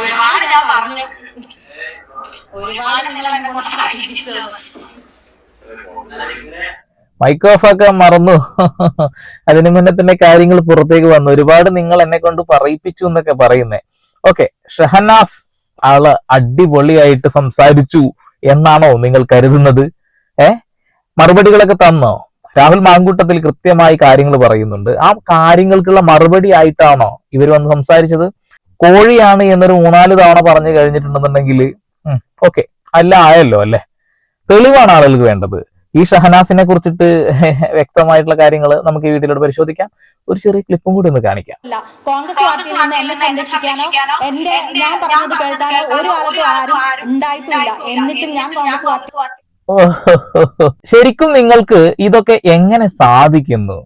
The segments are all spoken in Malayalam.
ഒരുപാട് ഞാൻ പറഞ്ഞു, ഒരുപാട് നിങ്ങൾ എന്നെ കൊണ്ട് അറിയിച്ചു. മൈക്ക് ഓഫ് ആക്കാൻ മറന്നു. അതിനു മുന്നേ തന്നെ കാര്യങ്ങൾ പുറത്തേക്ക് വന്നു. ഒരുപാട് നിങ്ങൾ എന്നെ കൊണ്ട് പറയിപ്പിച്ചു എന്നൊക്കെ പറയുന്നേ. ഓക്കെ, ഷഹനാസ് ആള് അടിപൊളിയായിട്ട് സംസാരിച്ചു എന്നാണോ നിങ്ങൾ കരുതുന്നത്? മറുപടികളൊക്കെ തന്നോ? രാഹുൽ മാങ്കൂട്ടത്തിൽ കൃത്യമായി കാര്യങ്ങൾ പറയുന്നുണ്ട്. ആ കാര്യങ്ങൾക്കുള്ള മറുപടി ആയിട്ടാണോ ഇവർ വന്ന് സംസാരിച്ചത്? കോഴിയാണ് എന്നൊരു 3-4 തവണ പറഞ്ഞു കഴിഞ്ഞിട്ടുണ്ടെന്നുണ്ടെങ്കിൽ ഓക്കെ, അല്ല ആയല്ലോ അല്ലെ. തെളിവാണ് ആളുകൾക്ക് വേണ്ടത്. ഈ ഷഹനാസിനെ കുറിച്ചിട്ട് വ്യക്തമായിട്ടുള്ള കാര്യങ്ങൾ നമുക്ക് ഈ വീട്ടിലൂടെ പരിശോധിക്കാം. ഒരു ചെറിയ ക്ലിപ്പും കൂടി ഒന്ന് കാണിക്കാം. കോൺഗ്രസ് പാർട്ടിയിൽ നിന്ന് എന്നെ സംരക്ഷിക്കാനോ ഞാൻ പറഞ്ഞത് കേൾക്കാനോ ഒരു കാലത്തും ആരും ഉണ്ടായിട്ടില്ല. എന്നിട്ടും ഞാൻ കോൺഗ്രസ് പാർട്ടി. ശരിക്കും നിങ്ങൾക്ക് ഇതൊക്കെ എങ്ങനെ സാധിക്കുന്നു?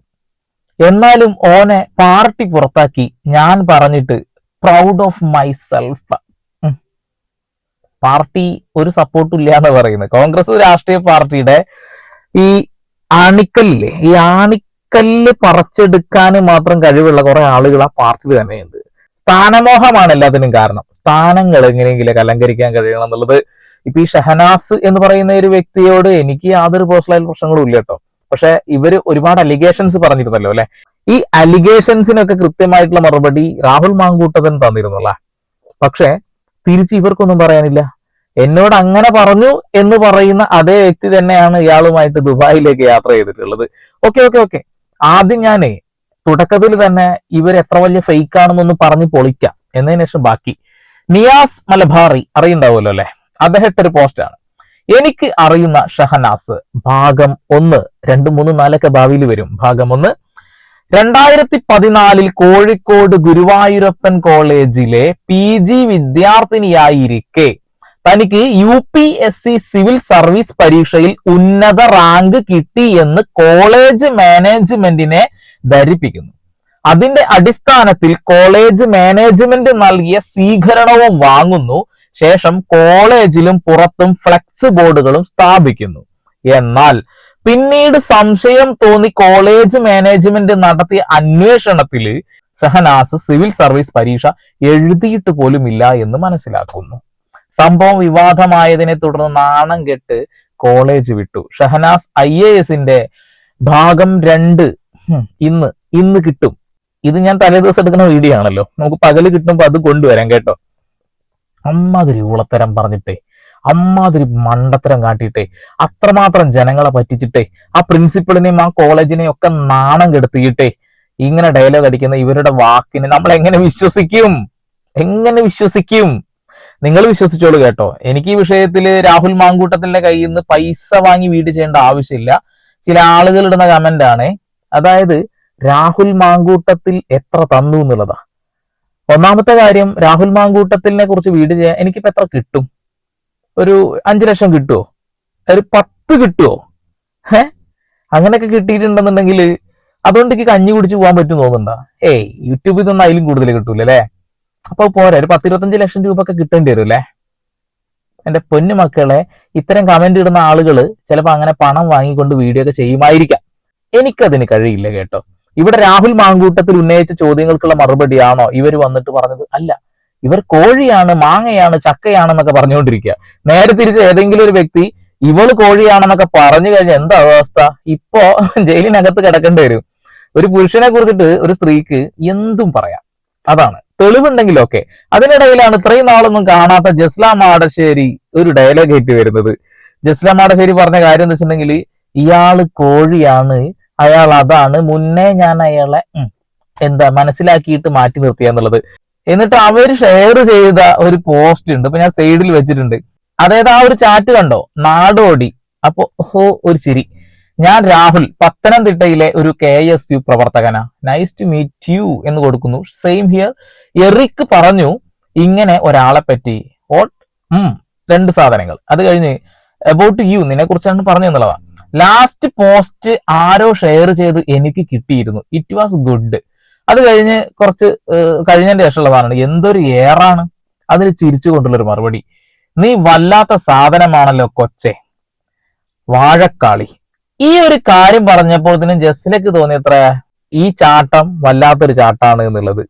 എന്നാലും ഓനെ പാർട്ടി പുറത്താക്കി ഞാൻ പറഞ്ഞിട്ട് പ്രൗഡ് ഓഫ് മൈസെൽഫ്. പാർട്ടി ഒരു സപ്പോർട്ടും ഇല്ല എന്ന് പറയുന്നത്. കോൺഗ്രസ് രാഷ്ട്രീയ പാർട്ടിയുടെ ഈ ആണിക്കല്ല് പറിച്ചെടുക്കാൻ മാത്രം കഴിവുള്ള കുറെ ആളുകൾ ആ പാർട്ടിയിൽ തന്നെയുണ്ട്. സ്ഥാനമോഹമാണ് എല്ലാത്തിനും കാരണം. സ്ഥാനങ്ങൾ എങ്ങനെയെങ്കിലും അലങ്കരിക്കാൻ കഴിയണം എന്നുള്ളത്. ഇപ്പൊ ഈ ഷഹനാസ് എന്ന് പറയുന്ന ഒരു വ്യക്തിയോട് എനിക്ക് യാതൊരു പേഴ്സണൽ പ്രശ്നങ്ങളും ഇല്ല കേട്ടോ. പക്ഷെ ഇവര് ഒരുപാട് അലിഗേഷൻസ് പറഞ്ഞിരുന്നല്ലോ അല്ലെ. ഈ അലിഗേഷൻസിനൊക്കെ കൃത്യമായിട്ടുള്ള മറുപടി രാഹുൽ മാങ്കൂട്ടത്തിൽ തന്നിരുന്നല്ല. പക്ഷെ തിരിച്ച് ഇവർക്കൊന്നും പറയാനില്ല. എന്നോട് അങ്ങനെ പറഞ്ഞു എന്ന് പറയുന്ന അതേ വ്യക്തി തന്നെയാണ് ഇയാളുമായിട്ട് ദുബായിലേക്ക് യാത്ര ചെയ്തിട്ടുള്ളത്. ഓക്കെ, ആദ്യം ഞാനേ തുടക്കത്തിൽ തന്നെ ഇവർ എത്ര വലിയ ഫേക്ക് ആണെന്നൊന്ന് പറഞ്ഞ് പൊളിക്കാം. എന്നതിന് ശേഷം ബാക്കി. നിയാസ് മലബാറി അറിയുണ്ടാവുമല്ലോ അല്ലെ. അദ്ദേഹത്തെ ഒരു പോസ്റ്റാണ്. എനിക്ക് അറിയുന്ന ഷഹനാസ് ഭാഗം 1, 2, 3, 4 ഭാവിയിൽ വരും. ഭാഗം 1, 2014 കോഴിക്കോട് ഗുരുവായൂരപ്പൻ കോളേജിലെ PG വിദ്യാർത്ഥിനിയായിരിക്കെ തനിക്ക് UPSC സിവിൽ സർവീസ് പരീക്ഷയിൽ ഉന്നത റാങ്ക് കിട്ടി എന്ന് കോളേജ് മാനേജ്മെന്റിനെ ധരിപ്പിക്കുന്നു. അതിന്റെ അടിസ്ഥാനത്തിൽ കോളേജ് മാനേജ്മെന്റ് നൽകിയ സ്വീകരണവും വാങ്ങുന്നു. ശേഷം കോളേജിലും പുറത്തും ഫ്ലെക്സ് ബോർഡുകളും സ്ഥാപിക്കുന്നു. എന്നാൽ പിന്നീട് സംശയം തോന്നി കോളേജ് മാനേജ്മെന്റ് നടത്തിയ അന്വേഷണത്തിൽ ഷഹനാസ് സിവിൽ സർവീസ് പരീക്ഷ എഴുതിയിട്ട് പോലുമില്ല എന്ന് മനസ്സിലാക്കുന്നു. സംഭവം വിവാദമായതിനെ തുടർന്ന് നാണം കെട്ട് കോളേജ് വിട്ടു. ഷഹനാസ് IASന്റെ ഭാഗം 2 ഇന്ന് കിട്ടും. ഇത് ഞാൻ തലേ ദിവസം എടുക്കുന്ന വീഡിയോ ആണല്ലോ. നമുക്ക് പകല് കിട്ടുമ്പോ അത് കൊണ്ടുവരാം കേട്ടോ. അമ്മാതിരി ഊളത്തരം പറഞ്ഞിട്ടേ, അമ്മാതിരി മണ്ടത്തരം കാട്ടിയിട്ടേ, അത്രമാത്രം ജനങ്ങളെ പറ്റിച്ചിട്ടേ, ആ പ്രിൻസിപ്പളിനെയും ആ കോളേജിനെയും ഒക്കെ നാണം കെടുത്തിയിട്ടേ ഇങ്ങനെ ഡയലോഗ് അടിക്കുന്ന ഇവരുടെ വാക്കിന് നമ്മൾ എങ്ങനെ വിശ്വസിക്കും? നിങ്ങൾ വിശ്വസിച്ചോളൂ കേട്ടോ. എനിക്ക് ഈ വിഷയത്തിൽ രാഹുൽ മാങ്കൂട്ടത്തിന്റെ കയ്യിൽ നിന്ന് പൈസ വാങ്ങി വീട് ചെയ്യേണ്ട ആവശ്യമില്ല. ചില ആളുകൾ ഇടുന്ന കമന്റ് ആണ്, അതായത് രാഹുൽ മാങ്കൂട്ടത്തിൽ എത്ര തന്നു എന്നുള്ളതാ. ഒന്നാമത്തെ കാര്യം, രാഹുൽ മാങ്കൂട്ടത്തിനെ കുറിച്ച് വീട് ചെയ്യാൻ എനിക്കിപ്പോ എത്ര കിട്ടും? ഒരു 5 ലക്ഷം കിട്ടുമോ? ഒരു 10 കിട്ടുമോ? അങ്ങനെയൊക്കെ കിട്ടിയിട്ടുണ്ടെന്നുണ്ടെങ്കിൽ അതുകൊണ്ട് എനിക്ക് കഞ്ഞി കുടിച്ച് പോകാൻ പറ്റും തോന്നുന്നുണ്ടോ? യൂട്യൂബിൽ നിന്ന് അതിലും കൂടുതൽ കിട്ടൂല അല്ലേ? അപ്പൊ പോരാ, ഒരു 10-25 ലക്ഷം രൂപ ഒക്കെ കിട്ടേണ്ടി വരും അല്ലേ? എന്റെ പൊന്നു മക്കളെ, ഇത്തരം കമന്റ് ഇടുന്ന ആളുകൾ ചിലപ്പോ അങ്ങനെ പണം വാങ്ങിക്കൊണ്ട് വീഡിയോ ഒക്കെ ചെയ്യുമായിരിക്കാം. എനിക്കതിന് കഴിയില്ല കേട്ടോ. ഇവിടെ രാഹുൽ മാങ്കൂട്ടത്തിൽ ഉന്നയിച്ച ചോദ്യങ്ങൾക്കുള്ള മറുപടിയാണോ ഇവർ വന്നിട്ട് പറഞ്ഞത്? അല്ല, ഇവർ കോഴിയാണ്, മാങ്ങയാണ്, ചക്കയാണെന്നൊക്കെ പറഞ്ഞുകൊണ്ടിരിക്കുക. നേരെ തിരിച്ച് ഏതെങ്കിലും ഒരു വ്യക്തി ഇവള് കോഴിയാണെന്നൊക്കെ പറഞ്ഞു കഴിഞ്ഞാൽ എന്താ അവസ്ഥ? ഇപ്പോ ജയിലിനകത്ത് കിടക്കേണ്ടി വരും. ഒരു പുരുഷനെ കുറിച്ചിട്ട് ഒരു സ്ത്രീക്ക് എന്തും പറയാം, അതാണ് തെളിവുണ്ടെങ്കിലൊക്കെ. അതിനിടയിലാണ് ഇത്രയും നാളൊന്നും കാണാത്ത ജസ്ല മാടശ്ശേരി ഒരു ഡയലോഗ് ആയിട്ട് വരുന്നത്. ജസ്ല മാടശ്ശേരി പറഞ്ഞ കാര്യം എന്താ വെച്ചിട്ടുണ്ടെങ്കിൽ, ഇയാള് കോഴിയാണ്, അയാൾ അതാണ്, മുന്നേ ഞാൻ അയാളെ മനസ്സിലാക്കിയിട്ട് മാറ്റി നിർത്തിയാന്നുള്ളത്. എന്നിട്ട് അവര് ഷെയർ ചെയ്ത ഒരു പോസ്റ്റ് ഉണ്ട്, ഇപ്പൊ ഞാൻ സൈഡിൽ വെച്ചിട്ടുണ്ട്. അതായത് ആ ഒരു ചാറ്റ് കണ്ടോ, നാടോടി. അപ്പൊ ഒരു ചിരി. ഞാൻ രാഹുൽ, പത്തനംതിട്ടയിലെ ഒരു KSU പ്രവർത്തകനാ, നൈസ് ടു മീറ്റ് യു എന്ന് കൊടുക്കുന്നു. Same here. എറിക്ക് പറഞ്ഞു ഇങ്ങനെ ഒരാളെ പറ്റി, വാട്ട് 2 സാധനങ്ങൾ. അത് കഴിഞ്ഞ് അബൌട്ട് യു, നിന്നെ കുറിച്ചാണ് പറഞ്ഞു എന്നുള്ളതാ. ലാസ്റ്റ് പോസ്റ്റ് ആരോ ഷെയർ ചെയ്ത് എനിക്ക് കിട്ടിയിരുന്നു, ഇറ്റ് വാസ് ഗുഡ്. അത് കഴിഞ്ഞ് കുറച്ച് കഴിഞ്ഞതിന്റെ ശേഷമുള്ളതാണ്, എന്തൊരു ഏറാണ്. അതിന് ചിരിച്ചുകൊണ്ടുള്ളൊരു മറുപടി, നീ വല്ലാത്ത സാധനമാണല്ലോ കൊച്ചെ, വാഴക്കാളി. ഈ ഒരു കാര്യം പറഞ്ഞപ്പോഴത്തേനും ജസ്ലക്ക് തോന്നിയത്ര ഈ ചാട്ടം വല്ലാത്തൊരു ചാട്ടാണ് എന്നുള്ളത്.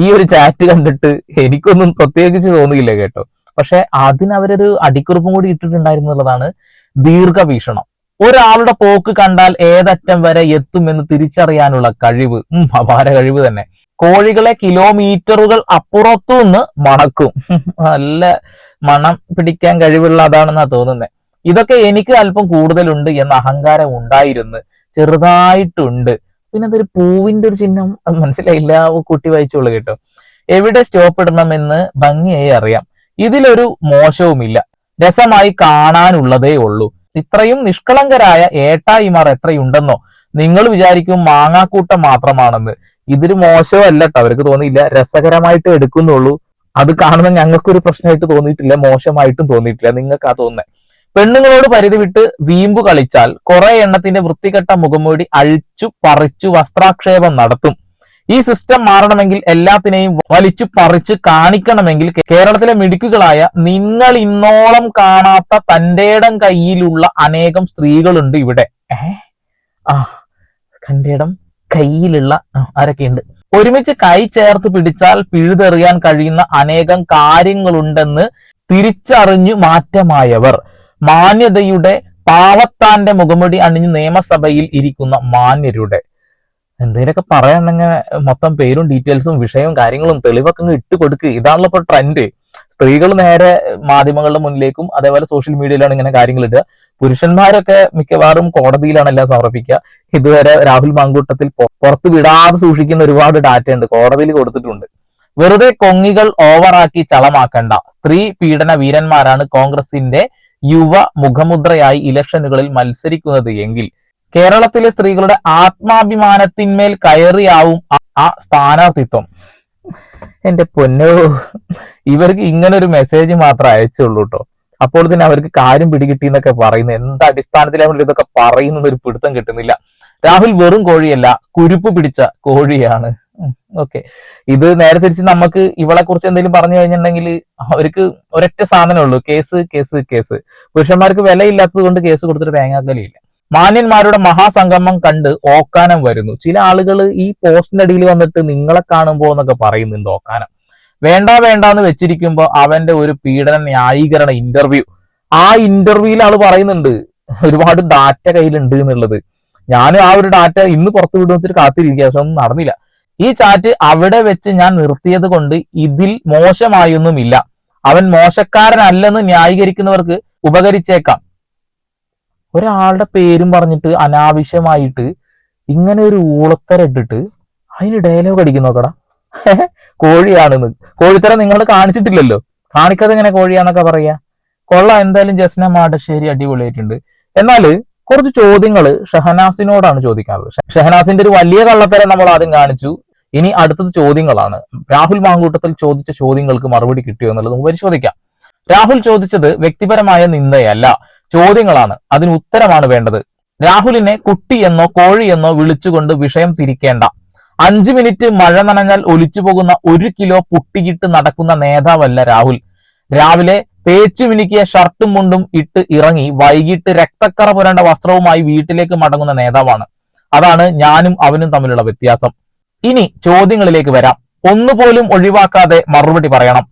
ഈ ഒരു ചാറ്റ് കണ്ടിട്ട് എനിക്കൊന്നും പ്രത്യേകിച്ച് തോന്നിയില്ല കേട്ടോ. പക്ഷെ അതിനവരൊരു അടിക്കുറിപ്പും കൂടി ഇട്ടിട്ടുണ്ടായിരുന്നുള്ളതാണ് ദീർഘവീക്ഷണം. ഒരാളുടെ പോക്ക് കണ്ടാൽ ഏതറ്റം വരെ എത്തുമെന്ന് തിരിച്ചറിയാനുള്ള കഴിവ്, അപാര കഴിവ് തന്നെ. കോഴികളെ കിലോമീറ്ററുകൾ അപ്പുറത്തുനിന്ന് മണക്കും. നല്ല മണം പിടിക്കാൻ കഴിവുള്ള അതാണെന്നാ തോന്നുന്നത്. ഇതൊക്കെ എനിക്ക് അല്പം കൂടുതലുണ്ട് എന്ന അഹങ്കാരം ഉണ്ടായിരുന്നു, ചെറുതായിട്ടുണ്ട്. പിന്നെ അതൊരു പൂവിന്റെ ഒരു ചിഹ്നം, മനസ്സിലായില്ല, കുട്ടി വായിച്ചോളൂ കേട്ടോ. എവിടെ സ്റ്റോപ്പ് ഇടണമെന്ന് ഭംഗിയായി അറിയാം. ഇതിലൊരു മോശവുമില്ല, രസമായി കാണാനുള്ളതേ ഉള്ളൂ. ഇത്രയും നിഷ്കളങ്കരായ ഏട്ടായിമാർ എത്രയുണ്ടെന്നോ. നിങ്ങൾ വിചാരിക്കും മാങ്ങാക്കൂട്ടം മാത്രമാണെന്ന്. ഇതൊരു മോശമല്ല കേട്ടോ, അവർക്ക് തോന്നിയില്ല, രസകരമായിട്ട് എടുക്കുന്നുള്ളൂ. അത് കാണുന്ന ഞങ്ങൾക്കൊരു പ്രശ്നമായിട്ട് തോന്നിയിട്ടില്ല, മോശമായിട്ടും തോന്നിയിട്ടില്ല, നിങ്ങൾക്കാ തോന്നുന്നത്. പെണ്ണുങ്ങളോട് പരിധി വിട്ട് വീമ്പു കളിച്ചാൽ കുറെ എണ്ണത്തിന്റെ വൃത്തികെട്ട മുഖംമൂടി അഴിച്ചു പറിച്ചു വസ്ത്രാക്ഷേപം നടത്തും. ഈ സിസ്റ്റം മാറണമെങ്കിൽ, എല്ലാത്തിനെയും വലിച്ചു പറിച്ച് കാണിക്കണമെങ്കിൽ കേരളത്തിലെ മിടുക്കുകളായ നിങ്ങൾ ഇന്നോളം കാണാത്ത തന്റേടം കയ്യിലുള്ള അനേകം സ്ത്രീകളുണ്ട് ഇവിടെ. തന്റേടം കയ്യിലുള്ള ആരൊക്കെയുണ്ട്? ഒരുമിച്ച് കൈ ചേർത്ത് പിടിച്ചാൽ പിഴുതെറിയാൻ കഴിയുന്ന അനേകം കാര്യങ്ങളുണ്ടെന്ന് തിരിച്ചറിഞ്ഞു മാറ്റമായവർ, മാന്യതയുടെ പാവത്താന്റെ മുഖമുടി അണിഞ്ഞ് നിയമസഭയിൽ ഇരിക്കുന്ന മാന്യരുടെ. എന്തെങ്കിലുമൊക്കെ പറയാണെങ്കിൽ മൊത്തം പേരും ഡീറ്റെയിൽസും വിഷയവും കാര്യങ്ങളും തെളിവൊക്കെ അങ്ങ് ഇട്ട് കൊടുക്കുക. ഇതാണല്ലോ ഇപ്പൊ ട്രെൻഡ്. സ്ത്രീകൾ നേരെ മാധ്യമങ്ങളുടെ മുന്നിലേക്കും അതേപോലെ സോഷ്യൽ മീഡിയയിലാണ് ഇങ്ങനെ കാര്യങ്ങൾ ഇടുക. പുരുഷന്മാരൊക്കെ മിക്കവാറും കോടതിയിലാണ് എല്ലാം സമർപ്പിക്കുക. ഇതുവരെ രാഹുൽ മാങ്കൂട്ടത്തിൽ പുറത്ത് വിടാതെ സൂക്ഷിക്കുന്ന ഒരുപാട് ഡാറ്റ ഉണ്ട്, കോടതിയിൽ കൊടുത്തിട്ടുണ്ട്. വെറുതെ കൊങ്ങികൾ ഓവറാക്കി ചളമാക്കണ്ട. സ്ത്രീ പീഡന വീരന്മാരാണ് കോൺഗ്രസിന്റെ യുവ മുഖമുദ്രയായി ഇലക്ഷനുകളിൽ മത്സരിക്കുന്നത് എങ്കിൽ കേരളത്തിലെ സ്ത്രീകളുടെ ആത്മാഭിമാനത്തിന്മേൽ കയറിയാവും ആ സ്ഥാനാർത്ഥിത്വം. എന്റെ പൊന്നോ, ഇവർക്ക് ഇങ്ങനെ ഒരു മെസ്സേജ് മാത്രമേ അയച്ചുള്ളൂ കേട്ടോ. അപ്പോൾ തന്നെ അവർക്ക് കാര്യം പിടികിട്ടി എന്നൊക്കെ പറയുന്നത് എന്ത് അടിസ്ഥാനത്തിലാണ് ഇതൊക്കെ പറയുന്നത് ഒരു പിടുത്തം കിട്ടുന്നില്ല. രാഹുൽ വെറും കോഴിയല്ല, കുരുപ്പ് പിടിച്ച കോഴിയാണ്. ഓക്കെ, ഇത് നേരെ തിരിച്ച് നമുക്ക് ഇവളെ കുറിച്ച് എന്തെങ്കിലും പറഞ്ഞു കഴിഞ്ഞിട്ടുണ്ടെങ്കിൽ അവർക്ക് ഒരൊറ്റ സാധനമേ ഉള്ളൂ, കേസ് കേസ് കേസ്. പുരുഷന്മാർക്ക് വിലയില്ലാത്തത് കൊണ്ട് കേസ് കൊടുത്തിട്ട് തേങ്ങാക്കലില്ല. മാന്യന്മാരുടെ മഹാസംഗമം കണ്ട് ഓക്കാനം വരുന്നു. ചില ആളുകൾ ഈ പോസ്റ്റിന്റെ അടിയിൽ വന്നിട്ട് നിങ്ങളെ കാണുമ്പോ എന്നൊക്കെ പറയുന്നുണ്ട് ഓക്കാനം. വേണ്ട എന്ന് വെച്ചിരിക്കുമ്പോ അവന്റെ ഒരു പീഡന ന്യായീകരണ ഇന്റർവ്യൂ, ആ ഇന്റർവ്യൂവിൽ ആള് പറയുന്നുണ്ട് ഒരുപാട് ഡാറ്റ കയ്യിലുണ്ട് എന്നുള്ളത്. ഞാനും ആ ഒരു ഡാറ്റ ഇന്ന് പുറത്തു വിടുന്ന വെച്ചിട്ട് കാത്തിരിക്കുക, പക്ഷെ ഒന്നും നടന്നില്ല. ഈ ചാറ്റ് അവിടെ വെച്ച് ഞാൻ നിർത്തിയത് കൊണ്ട് ഇതിൽ മോശമായൊന്നുമില്ല. അവൻ മോശക്കാരനല്ലെന്ന് ന്യായീകരിക്കുന്നവർക്ക് ഉപകരിച്ചേക്കാം. ഒരാളുടെ പേരും പറഞ്ഞിട്ട് അനാവശ്യമായിട്ട് ഇങ്ങനെ ഒരു ഊളത്തര ഇട്ടിട്ട് അതിന് ഡയലോഗ് അടിക്കും നോക്കടാ. കോഴിയാണെന്ന്. കോഴിത്തരം നിങ്ങൾ കാണിച്ചിട്ടില്ലല്ലോ, കാണിക്കാതെ ഇങ്ങനെ കോഴിയാന്നൊക്കെ പറയാ. കൊള്ളാം, എന്തായാലും ജസ്ന മാടശ്ശേരി അടിപൊളിയായിട്ടുണ്ട്. എന്നാല് കുറച്ച് ചോദ്യങ്ങൾ ഷഹനാസിനോടാണ് ചോദിക്കാറുള്ളത്. ഷഹനാസിന്റെ ഒരു വലിയ കള്ളത്തരം നമ്മൾ ആദ്യം കാണിച്ചു. ഇനി അടുത്തത് ചോദ്യങ്ങളാണ്. രാഹുൽ മാങ്കൂട്ടത്തിൽ ചോദിച്ച ചോദ്യങ്ങൾക്ക് മറുപടി കിട്ടിയോ എന്നുള്ളത് നമുക്ക് പരിശോധിക്കാം. രാഹുൽ ചോദിച്ചത് വ്യക്തിപരമായ നിന്ദയല്ല, ചോദ്യങ്ങളാണ്. അതിന് ഉത്തരമാണ് വേണ്ടത്. രാഹുലിനെ കുട്ടിയെന്നോ കോഴിയെന്നോ വിളിച്ചുകൊണ്ട് വിഷയം തിരിക്കേണ്ട. 5 മിനിറ്റ് മഴ നനഞ്ഞാൽ ഒലിച്ചു പോകുന്ന 1 കിലോ പുട്ടിയിട്ട് നടക്കുന്ന നേതാവല്ല രാഹുൽ. രാവിലെ തേച്ചു മിനുക്കിയ ഷർട്ടും മുണ്ടും ഇട്ട് ഇറങ്ങി വൈകിട്ട് രക്തക്കറ പുരണ്ട വസ്ത്രവുമായി വീട്ടിലേക്ക് മടങ്ങുന്ന നേതാവാണ്. അതാണ് ഞാനും അവനും തമ്മിലുള്ള വ്യത്യാസം. ഇനി ചോദ്യങ്ങളിലേക്ക് വരാം. ഒന്നുപോലും ഒഴിവാക്കാതെ മറുപടി പറയണം.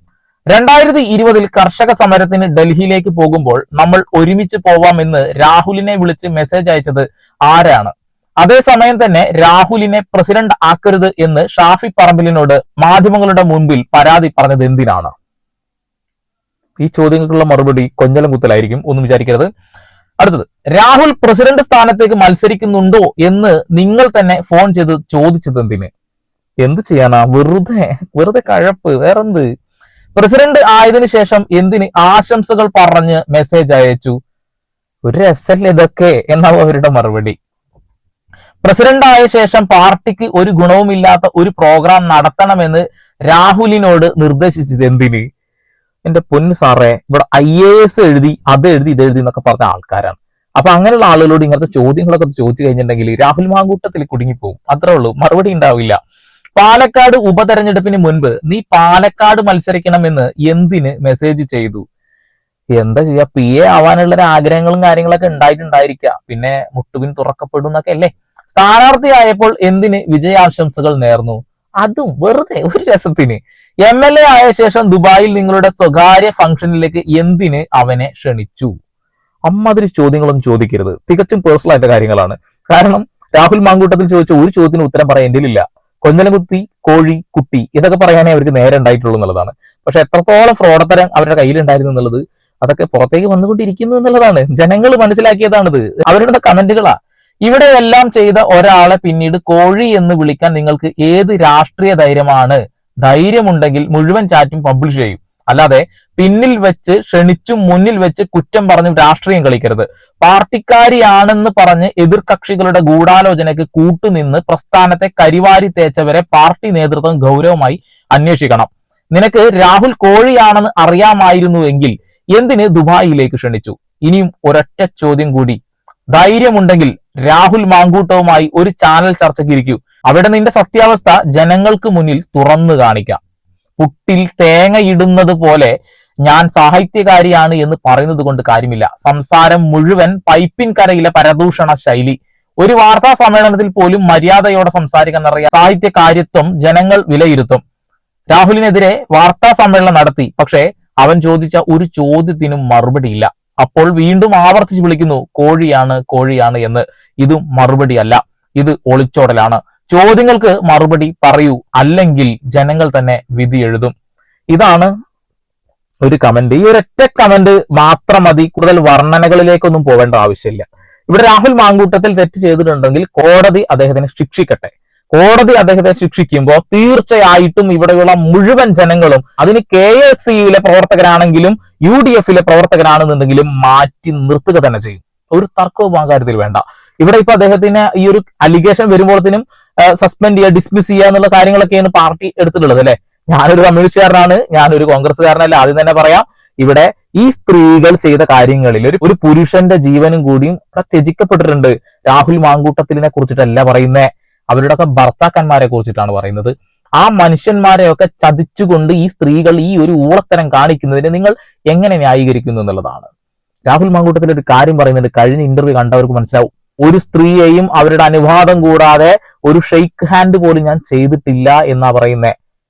2020 കർഷക സമരത്തിന് ഡൽഹിയിലേക്ക് പോകുമ്പോൾ നമ്മൾ ഒരുമിച്ച് പോവാമെന്ന് രാഹുലിനെ വിളിച്ച് മെസ്സേജ് അയച്ചത് ആരാണ്? അതേസമയം തന്നെ രാഹുലിനെ പ്രസിഡന്റ് ആക്കരുത് എന്ന് ഷാഫി പറമ്പിലിനോട് മാധ്യമങ്ങളുടെ മുൻപിൽ പരാതി പറഞ്ഞത് എന്തിനാണ്? ഈ ചോദ്യങ്ങൾക്കുള്ള മറുപടി കൊഞ്ഞലം കുത്തലായിരിക്കും, ഒന്നും വിചാരിക്കരുത്. അടുത്തത്, രാഹുൽ പ്രസിഡന്റ് സ്ഥാനത്തേക്ക് മത്സരിക്കുന്നുണ്ടോ എന്ന് നിങ്ങൾ തന്നെ ഫോൺ ചെയ്ത് ചോദിച്ചത് എന്തിന്? എന്ത് ചെയ്യാനാ, വെറുതെ കഴപ്പ്, വേറെന്ത്? പ്രസിഡന്റ് ആയതിനു ശേഷം എന്തിന് ആശംസകൾ പറഞ്ഞ് മെസ്സേജ് അയച്ചു? ഒരു രസല്ലേ ഇതൊക്കെ എന്നാവും അവരുടെ മറുപടി. പ്രസിഡന്റ് ആയ ശേഷം പാർട്ടിക്ക് ഒരു ഗുണവുമില്ലാത്ത ഒരു പ്രോഗ്രാം നടത്തണമെന്ന് രാഹുലിനോട് നിർദ്ദേശിച്ചത് എന്തിന്? എന്റെ പൊന്നു സാറേ, ഇവിടെ IAS എഴുതി ഇതെഴുതി എന്നൊക്കെ പറഞ്ഞ ആൾക്കാരാണ്. അപ്പൊ അങ്ങനെയുള്ള ആളുകളോട് ഇങ്ങനത്തെ ചോദ്യങ്ങളൊക്കെ ചോദിച്ചു കഴിഞ്ഞിട്ടുണ്ടെങ്കിൽ രാഹുൽ മാങ്കൂട്ടത്തിൽ കുടുങ്ങിപ്പോകും, അത്രേ ഉള്ളൂ, മറുപടി ഉണ്ടാവില്ല. പാലക്കാട് ഉപതെരഞ്ഞെടുപ്പിന് മുൻപ് നീ പാലക്കാട് മത്സരിക്കണമെന്ന് എന്തിന് മെസ്സേജ് ചെയ്തു? എന്താ ചെയ്യാ, PA ആവാനുള്ള ആഗ്രഹങ്ങളും കാര്യങ്ങളൊക്കെ ഉണ്ടായിട്ടുണ്ടായിരിക്കുക. പിന്നെ മുട്ടുപിൻ തുറക്കപ്പെടും എന്നൊക്കെ അല്ലേ. സ്ഥാനാർത്ഥിയായപ്പോൾ എന്തിന് വിജയാശംസകൾ നേർന്നു? അതും വെറുതെ ഒരു രസത്തിന്. MLA ആയ ശേഷം ദുബായിൽ നിങ്ങളുടെ സ്വകാര്യ ഫംഗ്ഷനിലേക്ക് എന്തിന് അവനെ ക്ഷണിച്ചു? അമ്മാതിരി ചോദ്യങ്ങളൊന്നും ചോദിക്കരുത്. തികച്ചും പേഴ്സണൽ ആയിട്ട് കാര്യങ്ങളാണ്. കാരണം രാഹുൽ മാങ്കൂട്ടത്തിൽ ചോദിച്ച ഒരു ചോദ്യത്തിന് ഉത്തരം പറയാൻ എൻ്റെ ഇല്ല. കൊഞ്ഞലകുത്തി, കോഴി, കുട്ടി ഇതൊക്കെ പറയാനേ അവർക്ക് നേരെ ഉണ്ടായിട്ടുള്ളൂ എന്നുള്ളതാണ്. പക്ഷെ എത്രത്തോളം ഫ്രോഡത്തരം അവരുടെ കയ്യിലുണ്ടായിരുന്നു എന്നുള്ളത് അതൊക്കെ പുറത്തേക്ക് വന്നുകൊണ്ടിരിക്കുന്നു എന്നുള്ളതാണ്. ജനങ്ങൾ മനസ്സിലാക്കിയതാണിത്. അവരുടെ കമന്റുകളാ. ഇവിടെ എല്ലാം ചെയ്ത ഒരാളെ പിന്നീട് കോഴി എന്ന് വിളിക്കാൻ നിങ്ങൾക്ക് ഏത് രാഷ്ട്രീയ ധൈര്യമാണ്? ധൈര്യമുണ്ടെങ്കിൽ മുഴുവൻ ചാറ്റും പബ്ലിഷ് ചെയ്യും. അല്ലാതെ പിന്നിൽ വെച്ച് ക്ഷണിച്ചും മുന്നിൽ വെച്ച് കുറ്റം പറഞ്ഞും രാഷ്ട്രീയം കളിക്കരുത്. പാർട്ടിക്കാരിയാണെന്ന് പറഞ്ഞ് എതിർകക്ഷികളുടെ ഗൂഢാലോചനയ്ക്ക് കൂട്ടുനിന്ന് പ്രസ്ഥാനത്തെ കരിവാരി തേച്ചവരെ പാർട്ടി നേതൃത്വം ഗൗരവമായി അന്വേഷിക്കണം. നിനക്ക് രാഹുൽ കോഴിയാണെന്ന് അറിയാമായിരുന്നുവെങ്കിൽ എന്തിന് ദുബായിലേക്ക് ക്ഷണിച്ചു? ഇനിയും ഒരൊറ്റ ചോദ്യം കൂടി. ധൈര്യമുണ്ടെങ്കിൽ രാഹുൽ മാങ്കൂട്ടവുമായി ഒരു ചാനൽ ചർച്ചയ്ക്ക് ഇരിക്കൂ. അവിടെ നിന്റെ സത്യാവസ്ഥ ജനങ്ങൾക്ക് മുന്നിൽ തുറന്നു കാണിക്കാം. പുട്ടിൽ തേങ്ങ ഇടുന്നത് പോലെ ഞാൻ സാഹിത്യകാരിയാണ് എന്ന് പറയുന്നത് കൊണ്ട് കാര്യമില്ല. സംസാരം മുഴുവൻ പൈപ്പിൻ കരയിലെ പരദൂഷണ ശൈലി. ഒരു വാർത്താ സമ്മേളനത്തിൽ പോലും മര്യാദയോടെ സംസാരിക്കാൻ അറിയാം. സാഹിത്യകാര്യത്വം ജനങ്ങൾ വിലയിരുത്തും. രാഹുലിനെതിരെ വാർത്താ സമ്മേളനം നടത്തി, പക്ഷേ അവൻ ചോദിച്ച ഒരു ചോദ്യത്തിനും മറുപടിയില്ല. അപ്പോൾ വീണ്ടും ആവർത്തിച്ച് വിളിക്കുന്നു കോഴിയാണ് കോഴിയാണ് എന്ന്. ഇതും മറുപടിയല്ല, ഇത് ഒളിച്ചോടലാണ്. ചോദ്യങ്ങൾക്ക് മറുപടി പറയൂ, അല്ലെങ്കിൽ ജനങ്ങൾ തന്നെ വിധി എഴുതും. ഇതാണ് ഒരു കമന്റ്. ഈ ഒരൊറ്റ കമന്റ് മാത്രം മതി, കൂടുതൽ വർണ്ണനകളിലേക്കൊന്നും പോവേണ്ട ആവശ്യമില്ല. ഇവിടെ രാഹുൽ മാങ്കൂട്ടത്തിൽ തെറ്റ് ചെയ്തിട്ടുണ്ടെങ്കിൽ കോടതി അദ്ദേഹത്തിനെ ശിക്ഷിക്കട്ടെ. കോടതി അദ്ദേഹത്തെ ശിക്ഷിക്കുമ്പോൾ തീർച്ചയായിട്ടും ഇവിടെയുള്ള മുഴുവൻ ജനങ്ങളും, അതിന് KSCയിലെ പ്രവർത്തകരാണെങ്കിലും UDFിലെ പ്രവർത്തകരാണെന്നുണ്ടെങ്കിലും മാറ്റി നിർത്തുക തന്നെ ചെയ്യും. ഒരു തർക്കവും ആ കാര്യത്തിൽ വേണ്ട. ഇവിടെ ഇപ്പൊ അദ്ദേഹത്തിന് ഈ ഒരു അലിഗേഷൻ വരുമ്പോഴത്തേനും സസ്പെൻഡ് ചെയ്യുക, ഡിസ്മിസ് ചെയ്യുക എന്നുള്ള കാര്യങ്ങളൊക്കെയാണ് പാർട്ടി എടുത്തിട്ടുള്ളത് അല്ലെ. ഞാനൊരു കമ്മ്യൂണിസ്റ്റുകാരനാണ്, ഞാനൊരു കോൺഗ്രസ്സുകാരനല്ല. ആദ്യം തന്നെ പറയാം, ഇവിടെ ഈ സ്ത്രീകൾ ചെയ്ത കാര്യങ്ങളിൽ ഒരു പുരുഷന്റെ ജീവനും കൂടിയും ത്യജിക്കപ്പെട്ടിട്ടുണ്ട്. രാഹുൽ മാങ്കൂട്ടത്തിനെ കുറിച്ചിട്ടല്ല പറയുന്നേ, അവരുടെയൊക്കെ ഭർത്താക്കന്മാരെ കുറിച്ചിട്ടാണ് പറയുന്നത്. ആ മനുഷ്യന്മാരെയൊക്കെ ചതിച്ചുകൊണ്ട് ഈ സ്ത്രീകൾ ഈ ഒരു ഊളത്തരം കാണിക്കുന്നതിന് നിങ്ങൾ എങ്ങനെ ന്യായീകരിക്കുന്നു എന്നുള്ളതാണ്. രാഹുൽ മാങ്കൂട്ടത്തിൽ ഒരു കാര്യം പറയുന്നുണ്ട്, കഴിഞ്ഞ ഇന്റർവ്യൂ കണ്ടവർക്ക് മനസ്സിലാവും. ഒരു സ്ത്രീയെയും അവരുടെ അനുവാദം കൂടാതെ ഒരു ഷെയ്ക്ക് ഹാൻഡ് പോലും ഞാൻ ചെയ്തിട്ടില്ല എന്നാ പറയുന്നേ.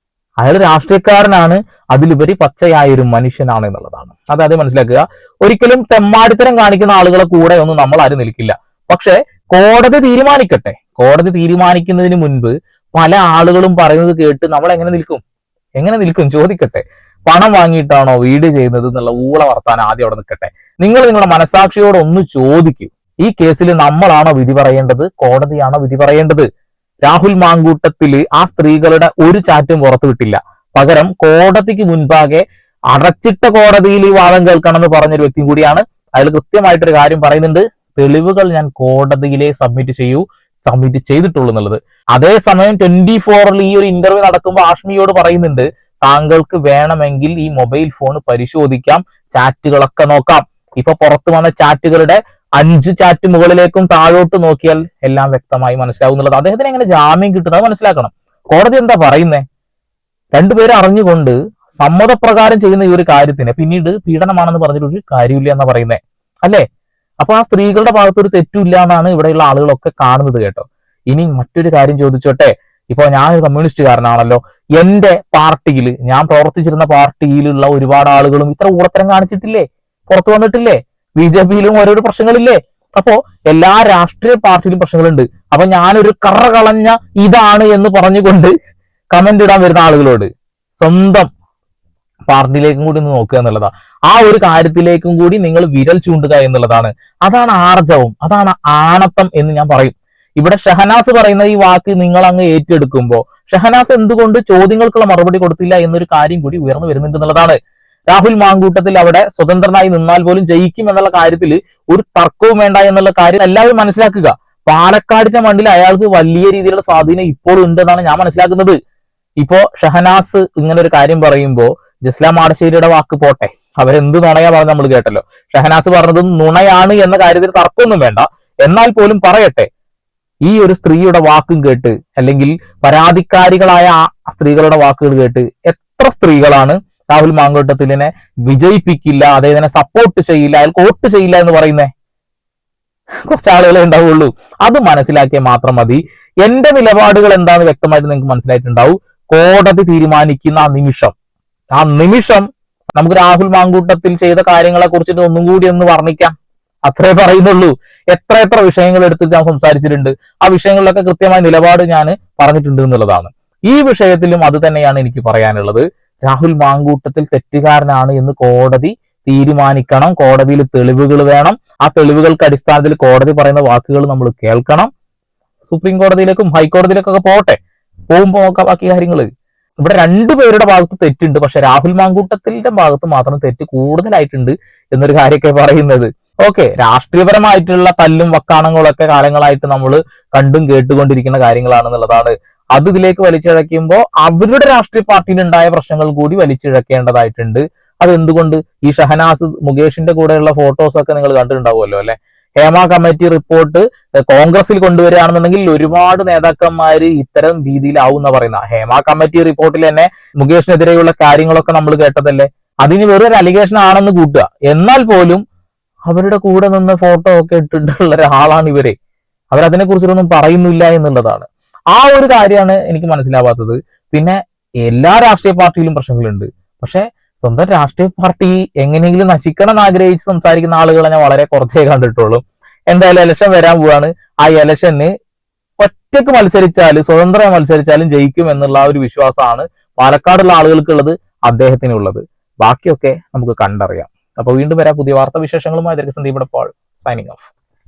അയാൾ രാഷ്ട്രീയക്കാരനാണ്, അതിലുപരി പച്ചയായൊരു മനുഷ്യനാണ് എന്നുള്ളതാണ്. അത് മനസ്സിലാക്കുക. ഒരിക്കലും തെമ്മാടിത്തരം കാണിക്കുന്ന ആളുകളെ കൂടെ ഒന്നും നമ്മൾ ആരും നിൽക്കില്ല. പക്ഷെ കോടതി തീരുമാനിക്കട്ടെ. കോടതി തീരുമാനിക്കുന്നതിന് മുൻപ് പല ആളുകളും പറയുന്നത് കേട്ട് നമ്മൾ എങ്ങനെ നിൽക്കും ചോദിക്കട്ടെ. പണം വാങ്ങിയിട്ടാണോ വീഡിയോ ചെയ്യുന്നത് എന്നുള്ള ഊള വർത്താനം ആദ്യം അവിടെ നിൽക്കട്ടെ. നിങ്ങൾ നിങ്ങളുടെ മനസാക്ഷിയോട് ഒന്ന് ചോദിക്കൂ. ഈ കേസിൽ നമ്മളാണോ വിധി പറയേണ്ടത്, കോടതിയാണോ വിധി പറയേണ്ടത്? രാഹുൽ മാങ്കൂട്ടത്തില് ആ സ്ത്രീകളുടെ ഒരു ചാറ്റും പുറത്തുവിട്ടില്ല. പകരം കോടതിക്ക് മുൻപാകെ അടച്ചിട്ട കോടതിയിൽ ഈ വാദം കേൾക്കണം എന്ന് പറഞ്ഞൊരു വ്യക്തി കൂടിയാണ്. അയാൾ കൃത്യമായിട്ടൊരു കാര്യം പറയുന്നുണ്ട്, തെളിവുകൾ ഞാൻ കോടതിയിലെ സബ്മിറ്റ് ചെയ്തിട്ടുള്ളൂ എന്നുള്ളത്. അതേസമയം 24 ഈ ഒരു ഇന്റർവ്യൂ നടക്കുമ്പോൾ ആഷ്മിയോട് പറയുന്നുണ്ട്, താങ്കൾക്ക് വേണമെങ്കിൽ ഈ മൊബൈൽ ഫോൺ പരിശോധിക്കാം, ചാറ്റുകളൊക്കെ നോക്കാം. ഇപ്പൊ പുറത്തു വന്ന ചാറ്റുകളുടെ 5 ചാറ്റ് മുകളിലേക്കും താഴോട്ട് നോക്കിയാൽ എല്ലാം വ്യക്തമായി മനസ്സിലാവും എന്നുള്ളത്. അദ്ദേഹത്തിന് എങ്ങനെ ജാമ്യം കിട്ടുന്നത് മനസ്സിലാക്കണം. കോടതി എന്താ പറയുന്നേ? രണ്ടുപേരും അറിഞ്ഞുകൊണ്ട് സമ്മതപ്രകാരം ചെയ്യുന്ന ഈ ഒരു കാര്യത്തിന് പിന്നീട് പീഡനമാണെന്ന് പറഞ്ഞിട്ട് ഒരു കാര്യമില്ല എന്നാ പറയുന്നേ അല്ലേ? അപ്പൊ ആ സ്ത്രീകളുടെ ഭാഗത്തൊരു തെറ്റില്ല എന്നാണ് ഇവിടെയുള്ള ആളുകളൊക്കെ കാണുന്നത് കേട്ടോ. ഇനി മറ്റൊരു കാര്യം ചോദിച്ചോട്ടെ. ഇപ്പൊ ഞാനൊരു കമ്മ്യൂണിസ്റ്റുകാരനാണല്ലോ, എന്റെ പാർട്ടിയിൽ, ഞാൻ പ്രവർത്തിച്ചിരുന്ന പാർട്ടിയിലുള്ള ഒരുപാട് ആളുകളും ഇത്ര ഊളത്തരം കാണിച്ചിട്ടില്ലേ, പുറത്തു വന്നിട്ടില്ലേ? BJPയിലും ഓരോരോ പ്രശ്നങ്ങളില്ലേ? അപ്പോ എല്ലാ രാഷ്ട്രീയ പാർട്ടിയിലും പ്രശ്നങ്ങളുണ്ട്. അപ്പൊ ഞാനൊരു കറ കളഞ്ഞ ഇതാണ് എന്ന് പറഞ്ഞുകൊണ്ട് കമന്റ് ഇടാൻ വരുന്ന ആളുകളോട് സ്വന്തം പാർട്ടിയിലേക്കും കൂടി ഒന്ന് നോക്കുക എന്നുള്ളതാണ്. ആ ഒരു കാര്യത്തിലേക്കും കൂടി നിങ്ങൾ വിരൽ ചൂണ്ടുക എന്നുള്ളതാണ്. അതാണ് ആർജവം, അതാണ് ആണത്തം എന്ന് ഞാൻ പറയും. ഇവിടെ ഷഹനാസ് പറയുന്ന ഈ വാക്ക് നിങ്ങൾ അങ്ങ് ഏറ്റെടുക്കുമ്പോൾ ഷഹനാസ് എന്തുകൊണ്ട് ചോദ്യങ്ങൾക്കുള്ള മറുപടി കൊടുത്തില്ല എന്നൊരു കാര്യം കൂടി ഉയർന്നു വരുന്നുണ്ട് എന്നുള്ളതാണ്. രാഹുൽ മാങ്കൂട്ടത്തിൽ അവിടെ സ്വതന്ത്രനായി നിന്നാൽ പോലും ജയിക്കും എന്നുള്ള കാര്യത്തിൽ ഒരു തർക്കവും വേണ്ട എന്നുള്ള കാര്യം എല്ലാവരും മനസ്സിലാക്കുക. പാലക്കാടിന്റെ മണ്ണിൽ അയാൾക്ക് വലിയ രീതിയിലുള്ള സ്വാധീനം ഇപ്പോഴും ഉണ്ടെന്നാണ് ഞാൻ മനസ്സിലാക്കുന്നത്. ഇപ്പോ ഷഹനാസ് ഇങ്ങനെ ഒരു കാര്യം പറയുമ്പോൾ ജസ്ല മാടശ്ശേരിയുടെ വാക്ക് പോട്ടെ, അവരെന്ത് നുണയാ പറഞ്ഞ് നമ്മൾ കേട്ടല്ലോ. ഷഹനാസ് പറഞ്ഞത് നുണയാണ് എന്ന കാര്യത്തിൽ തർക്കമൊന്നും വേണ്ട. എന്നാൽ പോലും പറയട്ടെ, ഈ ഒരു സ്ത്രീയുടെ വാക്കും കേട്ട്, അല്ലെങ്കിൽ പരാതിക്കാരികളായ ആ സ്ത്രീകളുടെ വാക്കുകൾ കേട്ട് എത്ര സ്ത്രീകളാണ് രാഹുൽ മാങ്കൂട്ടത്തിലിനെ വിജയിപ്പിക്കില്ല, അദ്ദേഹത്തിനെ സപ്പോർട്ട് ചെയ്യില്ല, അയാൾക്ക് വോട്ട് ചെയ്യില്ല എന്ന് പറയുന്നേ? കുറച്ച് ആളുകളെ ഉണ്ടാവുള്ളൂ. അത് മനസ്സിലാക്കിയാൽ മാത്രം മതി. എന്റെ നിലപാടുകൾ എന്താണെന്ന് വ്യക്തമായിട്ട് നിങ്ങൾക്ക് മനസ്സിലായിട്ടുണ്ടാവും. കോടതി തീരുമാനിക്കുന്ന ആ നിമിഷം നമുക്ക് രാഹുൽ മാങ്കൂട്ടത്തിൽ ചെയ്ത കാര്യങ്ങളെ കുറിച്ചിട്ട് ഒന്നും കൂടി ഒന്ന് വർണ്ണിക്കാം. അത്രേ പറയുന്നുള്ളൂ. എത്ര വിഷയങ്ങൾ എടുത്ത് ഞാൻ സംസാരിച്ചിട്ടുണ്ട്. ആ വിഷയങ്ങളിലൊക്കെ കൃത്യമായ നിലപാട് ഞാൻ പറഞ്ഞിട്ടുണ്ട് എന്നുള്ളതാണ്. ഈ വിഷയത്തിലും അത് തന്നെയാണ് എനിക്ക് പറയാനുള്ളത്. രാഹുൽ മാങ്കൂട്ടത്തിൽ തെറ്റുകാരനാണ് എന്ന് കോടതി തീരുമാനിക്കണം. കോടതിയിൽ തെളിവുകൾ വേണം. ആ തെളിവുകൾക്ക് അടിസ്ഥാനത്തിൽ കോടതി പറയുന്ന വാക്കുകൾ നമ്മൾ കേൾക്കണം. സുപ്രീം കോടതിയിലേക്കും ഹൈക്കോടതിയിലേക്കൊക്കെ പോകുമ്പോ നോക്കാം ബാക്കി കാര്യങ്ങൾ. ഇവിടെ രണ്ടുപേരുടെ ഭാഗത്ത് തെറ്റുണ്ട്, പക്ഷെ രാഹുൽ മാങ്കൂട്ടത്തിന്റെ ഭാഗത്ത് മാത്രം തെറ്റ് കൂടുതലായിട്ടുണ്ട് എന്നൊരു കാര്യമൊക്കെ പറയുന്നത്. ഓക്കെ, രാഷ്ട്രീയപരമായിട്ടുള്ള തല്ലും വക്കാണങ്ങളും ഒക്കെ കാലങ്ങളായിട്ട് നമ്മൾ കണ്ടും കേട്ടുകൊണ്ടിരിക്കുന്ന കാര്യങ്ങളാണെന്നുള്ളതാണ്. അത് ഇതിലേക്ക് വലിച്ചിഴക്കുമ്പോൾ അവരുടെ രാഷ്ട്രീയ പാർട്ടിയിൽ ഉണ്ടായ പ്രശ്നങ്ങൾ കൂടി വലിച്ചിഴക്കേണ്ടതായിട്ടുണ്ട്. അതെന്തുകൊണ്ട്? ഈ ഷഹനാസ് മുകേഷിന്റെ കൂടെയുള്ള ഫോട്ടോസ് ഒക്കെ നിങ്ങൾ കണ്ടിട്ടുണ്ടാവുമല്ലോ അല്ലെ. ഹേമ കമ്മിറ്റി റിപ്പോർട്ട് കോൺഗ്രസിൽ കൊണ്ടുവരികയാണെന്നുണ്ടെങ്കിൽ ഒരുപാട് നേതാക്കന്മാര് ഇത്തരം രീതിയിലാവും എന്ന് പറയുന്ന ഹേമ കമ്മിറ്റി റിപ്പോർട്ടിൽ തന്നെ മുകേഷിനെതിരെയുള്ള കാര്യങ്ങളൊക്കെ നമ്മൾ കേട്ടതല്ലേ. അതിന് വെറൊരു അലിഗേഷൻ ആണെന്ന് കൂട്ടുക. എന്നാൽ പോലും അവരുടെ കൂടെ നിന്ന് ഫോട്ടോ ഒക്കെ ഇട്ടിട്ടുള്ള ഒരാളാണ് ഇവരെ. അവരതിനെ കുറിച്ചൊന്നും പറയുന്നില്ല എന്നുള്ളതാണ്. ആ ഒരു കാര്യമാണ് എനിക്ക് മനസ്സിലാവാത്തത്. പിന്നെ എല്ലാ രാഷ്ട്രീയ പാർട്ടിയിലും പ്രശ്നങ്ങളുണ്ട്, പക്ഷെ സ്വന്തം രാഷ്ട്രീയ പാർട്ടി എങ്ങനെയെങ്കിലും നശിക്കണം എന്ന് ആഗ്രഹിച്ച് സംസാരിക്കുന്ന ആളുകളെ ഞാൻ വളരെ കുറച്ചേ കണ്ടിട്ടുള്ളൂ. എന്തായാലും ഇലക്ഷൻ വരാൻ പോവാണ്. ആ ഇലക്ഷന് ഒറ്റക്ക് മത്സരിച്ചാലും സ്വതന്ത്രമായി മത്സരിച്ചാലും ജയിക്കും എന്നുള്ള ഒരു വിശ്വാസമാണ് പാലക്കാടുള്ള ആളുകൾക്കുള്ളത്, അദ്ദേഹത്തിനുള്ളത്. ബാക്കിയൊക്കെ നമുക്ക് കണ്ടറിയാം. അപ്പൊ വീണ്ടും വരാം പുതിയ വാർത്താ വിശേഷങ്ങളുമായി. Sandeep Paul signing of.